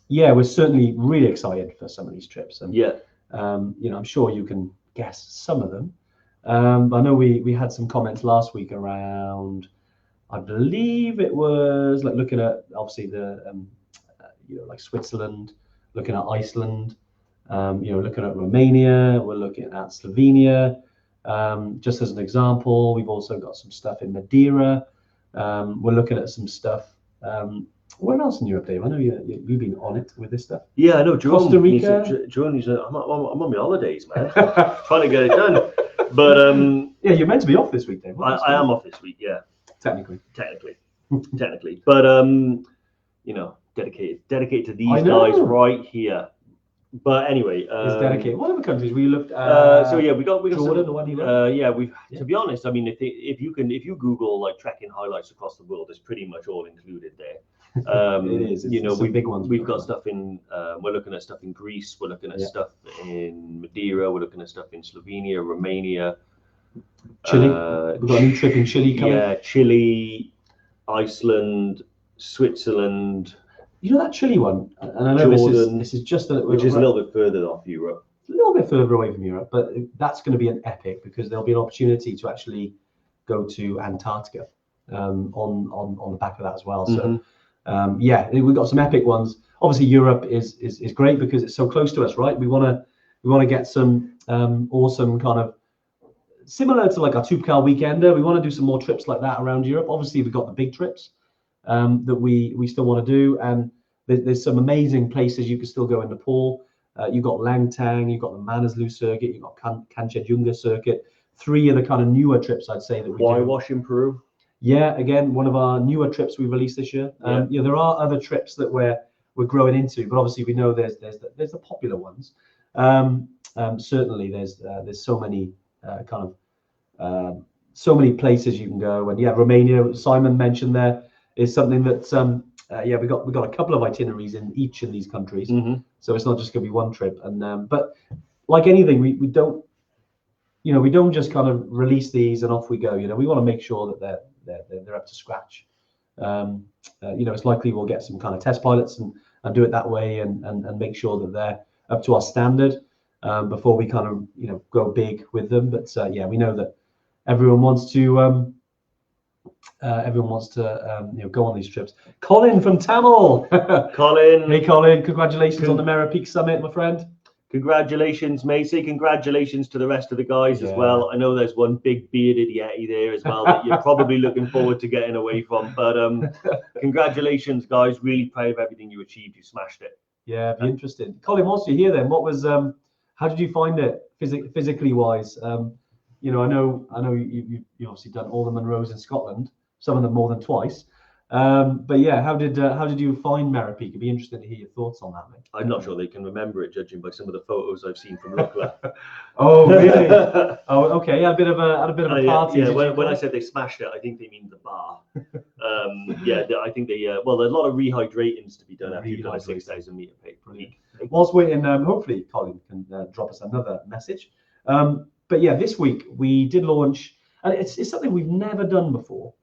yeah, we're certainly really excited for some of these trips, and I'm sure you can guess some of them. I know we had some comments last week around, I believe it was like looking at obviously the like Switzerland, looking at Iceland, looking at Romania, we're looking at Slovenia. Just as an example, we've also got some stuff in Madeira. We're looking at some stuff. Where else in Europe, Dave? I know you've been on it with this stuff. Yeah, I know. Costa Rica. Jerome, I'm on my holidays, man. Trying to get it done. But yeah, you're meant to be off this week, Dave. I am off this week. Yeah, technically. But dedicated to these guys right here. But anyway, it's dedicated. What other countries we looked at? So yeah, we got Jordan. some, to be honest, I mean, if you Google like trekking highlights across the world, it's pretty much all included there. It is. It's big ones. We've got stuff in. We're looking at stuff in Greece. We're looking at stuff in Madeira. We're looking at stuff in Slovenia, Romania, Chile. We've got a new trip in Chile coming. Yeah, Chile, Iceland, Switzerland. You know that Chile one, and I know Jordan, this is just which is a little bit further off Europe. A little bit further away from Europe, but that's going to be an epic because there'll be an opportunity to actually go to Antarctica on the back of that as well. So we've got some epic ones. Obviously, Europe is great because it's so close to us, right? We want to get some awesome kind of similar to like our Toolbox weekender. We want to do some more trips like that around Europe. Obviously, we've got the big trips that we still want to do, and there's some amazing places you can still go in Nepal. You've got Langtang, you've got the Manaslu circuit, you've got Kanchenjunga circuit. 3 of the kind of newer trips I'd say that we do. Wash in Peru. Yeah, again, one of our newer trips we released this year. There are other trips that we're growing into, but obviously we know there's the popular ones. Certainly there's so many so many places you can go, and Romania, Simon mentioned there, is something that we got a couple of itineraries in each of these countries, so it's not just going to be one trip. And but like anything, we don't just kind of release these and off we go. We want to make sure that they're up to scratch. It's likely we'll get some kind of test pilots and do it that way and make sure that they're up to our standard before we kind of go big with them. But we know that everyone wants to go on these trips. Colin from Tamil. Colin. Hey Colin, congratulations on the Mera Peak Summit, my friend. Congratulations, mate. Say congratulations to the rest of the guys as well. I know there's one big bearded yeti there as well that you're probably looking forward to getting away from. But congratulations, guys. Really proud of everything you achieved. You smashed it. Yeah, be interesting. Colin, whilst you're here then, what was how did you find it physically wise? I know you obviously done all the Munros in Scotland, some of them more than twice. But yeah, how did you find Mera Peak? It'd be interesting to hear your thoughts on that, mate. I'm not sure they can remember it, judging by some of the photos I've seen from Lukla. Oh, really? Oh, okay. Had a bit of a party. Yeah. When I said they smashed it, I think they mean the bar. I think they. There's a lot of rehydratings to be done after you've done a 6,000 meter peak. Whilst waiting, hopefully Colin can drop us another message. But yeah, this week we did launch, and it's something we've never done before.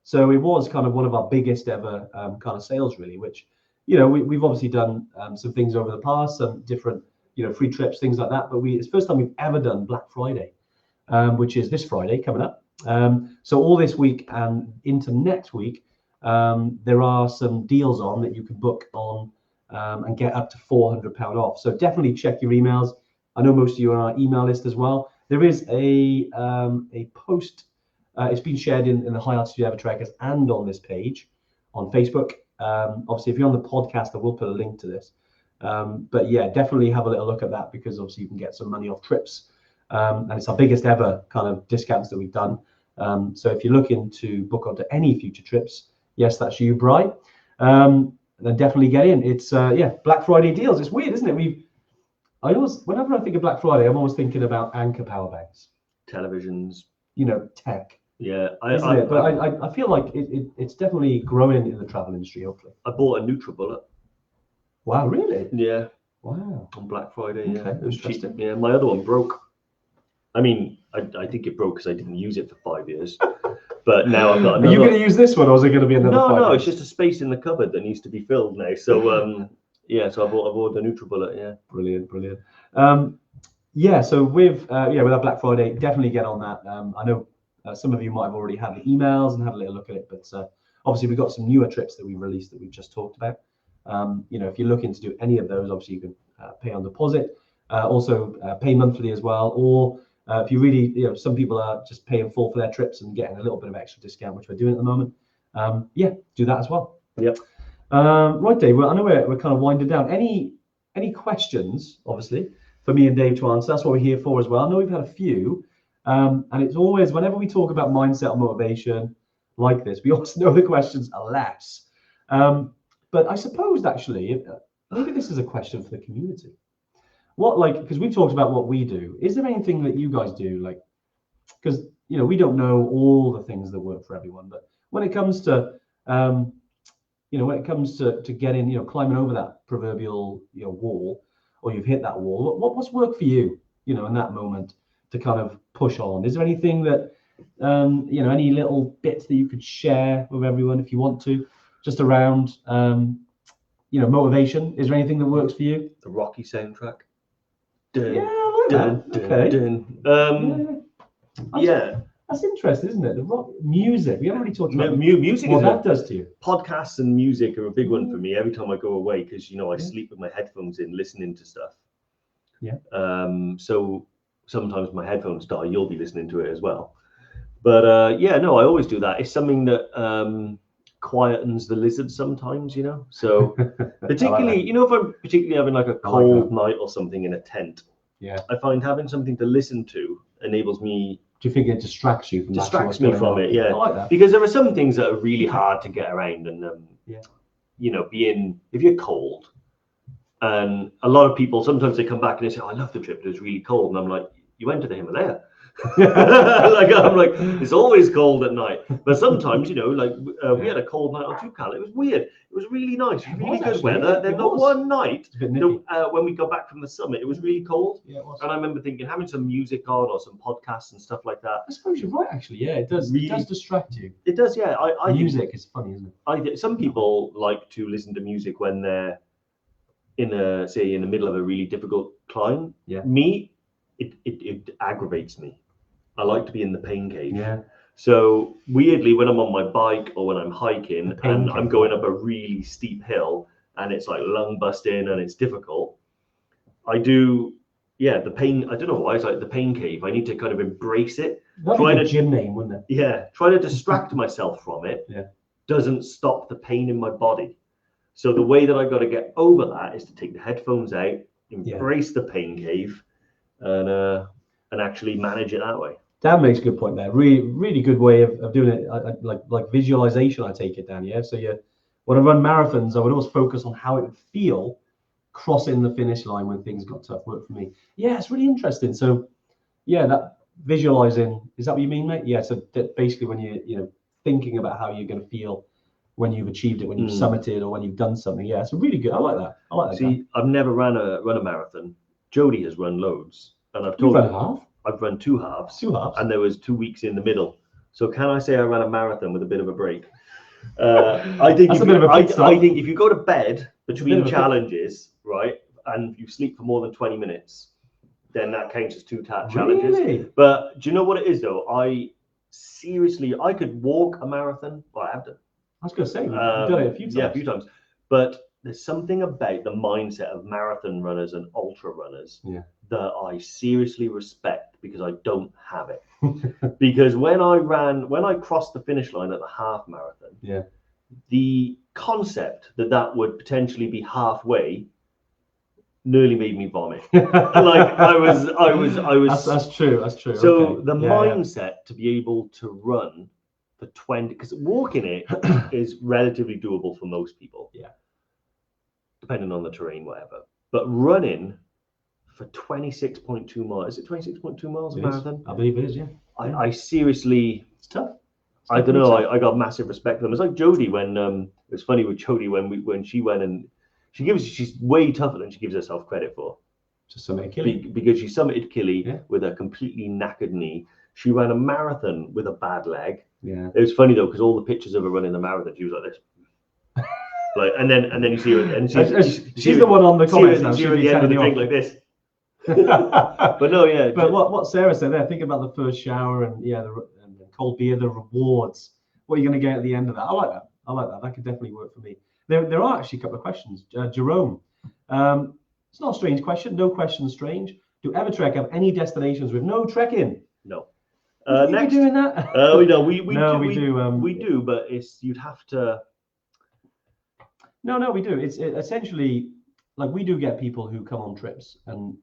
So it was kind of one of our biggest ever kind of sales, really, which, we've obviously done some things over the past, some different, free trips, things like that. But it's the first time we've ever done Black Friday, which is this Friday coming up. So all this week and into next week, there are some deals on that you can book on and get up to £400 off. So definitely check your emails. I know most of you are on our email list as well. There is a post. It's been shared in the High Altitude Evertrekkers and on this page on Facebook. Obviously, if you're on the podcast, I will put a link to this. But yeah, definitely have a little look at that, because obviously you can get some money off trips. And it's our biggest ever kind of discounts that we've done. So if you're looking to book onto any future trips, yes, that's you, Bri. Then definitely get in. It's Black Friday deals. It's weird, isn't it? Whenever I think of Black Friday, I'm always thinking about Anchor power banks, televisions, tech. Yeah, Isn't it? But I feel like it's definitely growing in the travel industry, hopefully. I bought a NutriBullet. Wow, really? Yeah. Wow. On Black Friday, Okay, it was cheap. interesting. Yeah, my other one broke. I mean, I think it broke because I didn't use it for 5 years. But now I've got another. Are you going to use this one, or is it going to be another? No, it's just a space in the cupboard that needs to be filled now. So so I bought the NutriBullet. Yeah. Brilliant. So with our Black Friday, definitely get on that. I know some of you might have already had the emails and had a little look at it, but obviously we've got some newer trips that we've released that we've just talked about. If you're looking to do any of those, obviously you can pay on deposit, also pay monthly as well, or if you really, some people are just paying full for their trips and getting a little bit of extra discount, which we're doing at the moment. Do that as well. Yep. Right, Dave. Well, I know we're kind of winding down. Any questions, obviously, for me and Dave to answer? That's what we're here for as well. I know we've had a few, and it's always, whenever we talk about mindset or motivation like this, we always know the questions are less. But I suppose actually, maybe this is a question for the community. Because we've talked about what we do. Is there anything that you guys do, because we don't know all the things that work for everyone, but when it comes to getting, climbing over that proverbial wall, or you've hit that wall, what's worked for you, in that moment to kind of push on? Is there anything that any little bits that you could share with everyone if you want to, just around motivation? Is there anything that works for you? The Rocky soundtrack. I like that. Okay. That's interesting, isn't it? The rock music. We haven't really talked about music. What that does to you. Podcasts and music are a big one for me. Every time I go away, because I sleep with my headphones in, listening to stuff. Yeah. So sometimes my headphones die. You'll be listening to it as well. But I always do that. It's something that quietens the lizard sometimes. So particularly, if I'm particularly having like a cold night or something in a tent. Yeah. I find having something to listen to enables me. Do you think it distracts you from it? Yeah. I like that. Because there are some things that are really hard to get around, and if you're cold, and a lot of people sometimes they come back and they say, "Oh, I love the trip, but it was really cold," and I'm like, "You went to the Himalaya." I'm like, it's always cold at night, but sometimes we had a cold night or two, Cal. It was weird. It was really nice, really good weather. Then the one night when we got back from the summit, it was really cold. Yeah, it was. And I remember thinking, having some music on or some podcasts and stuff like that. I suppose you're right, actually. Yeah, it does. Really, it does distract you. It does. Yeah, music is funny, isn't it? Some people like to listen to music when they're in the middle of a really difficult climb. Yeah. Me, it aggravates me. I like to be in the pain cave. Yeah. So weirdly, when I'm on my bike or when I'm hiking and I'm going up a really steep hill and it's like lung busting and it's difficult, I do, the pain. I don't know why it's like the pain cave. I need to kind of embrace it. That'd be a gym name, wouldn't it? Yeah. Try to distract myself from it. Yeah. Doesn't stop the pain in my body. So the way that I got to get over that is to take the headphones out, embrace the pain cave, and actually manage it that way. Dan makes a good point there. Really, really good way of doing it. Like visualization, I take it, Dan. Yeah. So when I run marathons, I would always focus on how it would feel crossing the finish line when things got tough. Work for me. Yeah, it's really interesting. So, that visualizing, is that what you mean, mate? Yeah. So basically, when you're thinking about how you're going to feel when you've achieved it, when you've summited, or when you've done something. Yeah, it's really good. I like that. See, I've never run a marathon. Jody has run loads, and I've told you. Half? I've run two halves. Two halves. And there was 2 weeks in the middle. So can I say I ran a marathon with a bit of a break? I think if you go to bed between challenges, right, and you sleep for more than 20 minutes, then that counts as two challenges. Really? But do you know what it is though? I could walk a marathon. Well, I have done. I was going to say, you've done it a few times. Yeah, a few times. But there's something about the mindset of marathon runners and ultra runners that I seriously respect, because I don't have it. Because when I crossed the finish line at the half marathon, the concept that would potentially be halfway nearly made me vomit. Like I was. That's true. That's true. So Okay. the Yeah, mindset to be able to run for 20, because walking it is relatively doable for most people. Yeah. Depending on the terrain, whatever. But running for 26.2 miles, is it 26.2 miles a marathon? I believe it is, yeah. I seriously, It's tough. I don't know. I got massive respect for them. It's like Jodie when it was funny with Jodie when she went and she's way tougher than she gives herself credit for. Just summited Killy. Because she summited Killy with a completely knackered knee. She ran a marathon with a bad leg. Yeah. It was funny though because all the pictures of her running the marathon, she was like this. Like and then you see her and she's the one on the comments now. She's at the end of the drink like this. But no, yeah. But what Sarah said there, think about the first shower and the cold beer, the rewards. What are you going to get at the end of that? I like that. That could definitely work for me. There are actually a couple of questions. Jerome, it's not a strange question. No question strange. Do Evertrek have any destinations with no trekking? No. Next, doing that? We do. We do, but you'd have to. No, we do. It's essentially like we do get people who come on trips and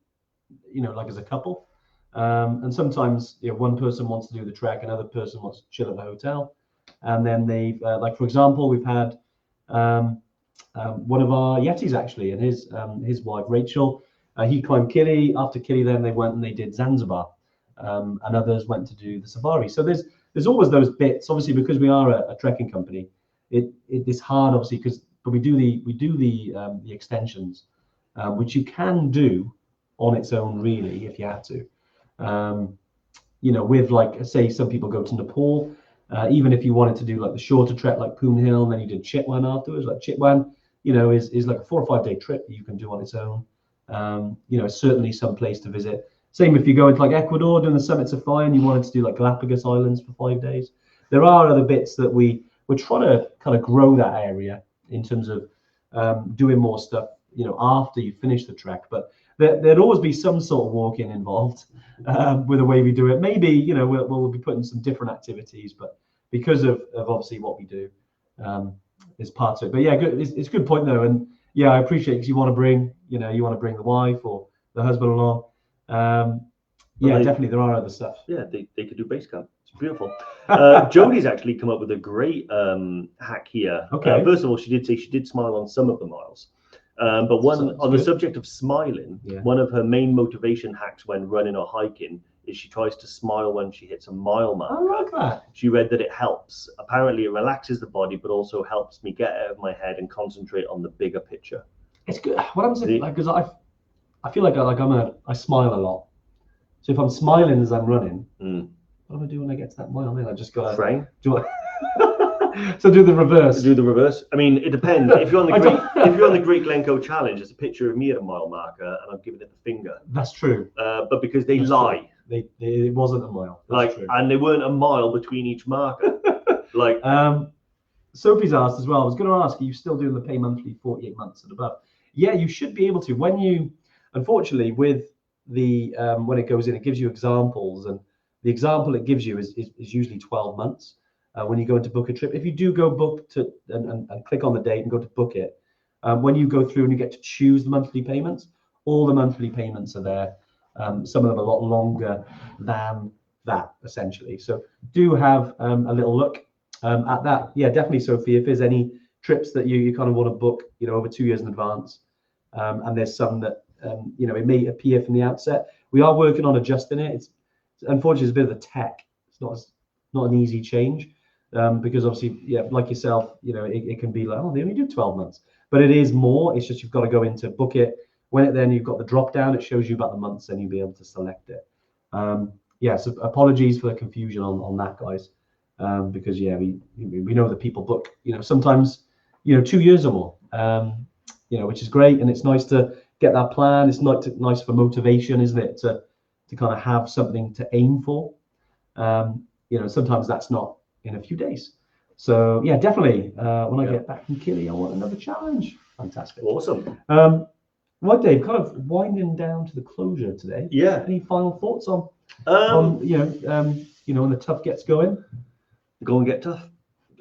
like as a couple, and sometimes one person wants to do the trek, another person wants to chill at the hotel, and then they like for example we've had one of our Yetis actually and his wife Rachel, he climbed Killy. After Killy then they went and they did Zanzibar, and others went to do the safari. So there's always those bits, obviously because we are a trekking company. It is hard obviously but we do the extensions, which you can do on its own really if you had to, with like say some people go to Nepal, even if you wanted to do like the shorter trek like Poon Hill and then you did Chitwan afterwards, like Chitwan is like a 4 or 5 day trip that you can do on its own. Certainly some place to visit. Same if you go into like Ecuador doing the summits of fire and you wanted to do like Galapagos Islands for 5 days. There are other bits that we're trying to kind of grow that area in terms of doing more stuff after you finish the trek, but there'd always be some sort of walking involved with the way we do it. Maybe we'll be putting some different activities, but because of obviously what we do is part of it. But yeah, good. It's a good point though, and yeah, I appreciate because you want to bring the wife or the husband along. Definitely there are other stuff. Yeah, they could do base camp. It's beautiful. Jodie's actually come up with a great hack here. Okay. First of all, she did say she did smile on some of the miles. But the subject of smiling, one of her main motivation hacks when running or hiking is she tries to smile when she hits a mile mark. I like that. She read that it helps. Apparently, it relaxes the body, but also helps me get out of my head and concentrate on the bigger picture. It's good. What I'm saying, because I feel like I smile a lot. So if I'm smiling as I'm running, what do I do when I get to that mile? Then I just got to So do the reverse. Do the reverse. I mean, it depends. If you're on the Great Glencoe Challenge, it's a picture of me at a mile marker, and I'm giving it the finger. That's true. But because they lie, it wasn't a mile. That's true. And they weren't a mile between each marker. Like, Sophie's asked as well. I was going to ask, are you still doing the pay monthly 48 months and above? Yeah, you should be able to. When you, unfortunately, with the when it goes in, it gives you examples, and the example it gives you is usually 12 months. When you go into book a trip, if you do go book to and click on the date and go to book it, when you go through and you get to choose the monthly payments, all the monthly payments are there. Some of them a lot longer than that, essentially. So do have a little look at that. Yeah, definitely, Sophie. If there's any trips that you kind of want to book, over 2 years in advance, and there's some that it may appear from the outset. We are working on adjusting it. It's unfortunately it's a bit of the tech. It's not an easy change. Because obviously, like yourself, it can be like, oh, they only do 12 months, but it is more. It's just you've got to go into book it. Then you've got the drop down, it shows you about the months, and you'll be able to select it. So apologies for the confusion on that, guys, because we know that people book, sometimes 2 years or more, which is great, and it's nice to get that plan. It's nice for motivation, isn't it, to kind of have something to aim for. Sometimes that's not in a few days. So yeah, definitely. When I get back from Killy, I want another challenge. Fantastic. Awesome. Right, Dave, kind of winding down to the closure today. Yeah. Any final thoughts on when the tough gets going? Go and get tough.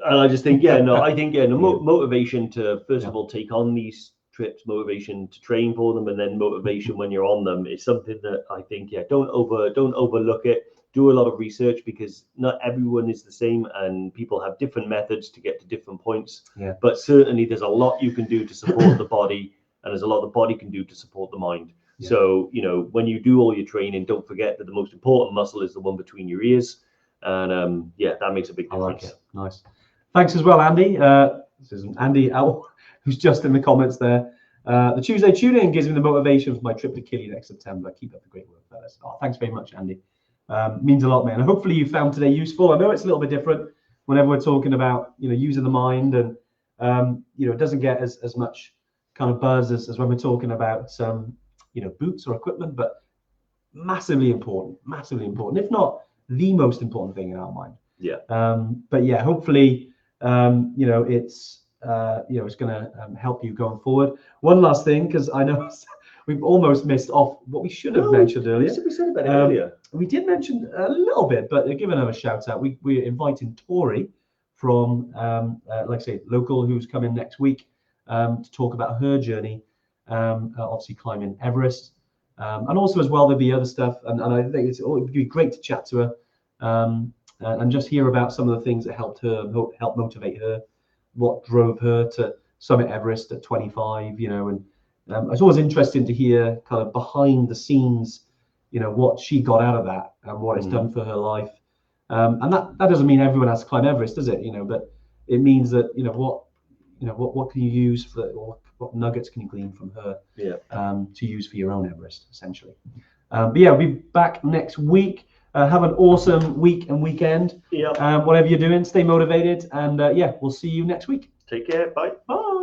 And I just think, motivation to first of all take on these trips, motivation to train for them, and then motivation when you're on them is something that I think, don't overlook it. Do a lot of research, because not everyone is the same and people have different methods to get to different points. Yeah. But certainly there's a lot you can do to support the body, and there's a lot the body can do to support the mind. Yeah. So, when you do all your training, don't forget that the most important muscle is the one between your ears. And that makes a big difference. I like it. Nice. Thanks as well, Andy. This is Andy Owl, who's just in the comments there. The Tuesday tune-in gives me the motivation for my trip to Killy next September. Keep up the great work, fellas. Oh, thanks very much, Andy. Means a lot, man. And hopefully you found today useful. I know it's a little bit different whenever we're talking about, using the mind, and it doesn't get as much kind of buzz as when we're talking about boots or equipment, but massively important, if not the most important thing in our mind. Yeah. But yeah, hopefully it's going to help you going forward. One last thing, because I know we've almost missed off what we should have mentioned earlier. We said about it earlier. We did mention a little bit, but give another shout out. We're inviting Tori from, like I say, local, who's coming next week to talk about her journey, obviously climbing Everest. And also as well, there'll be other stuff. And I think it'd be great to chat to her and just hear about some of the things that helped motivate her, what drove her to summit Everest at 25, and it's always interesting to hear kind of behind the scenes, what she got out of that and what it's done for her life. And that doesn't mean everyone has to climb Everest, does it? But it means that, what can you use for, or what nuggets can you glean from her to use for your own Everest, essentially. But yeah, we'll be back next week. Have an awesome week and weekend. Yeah. Whatever you're doing, stay motivated, and we'll see you next week. Take care. Bye. Bye.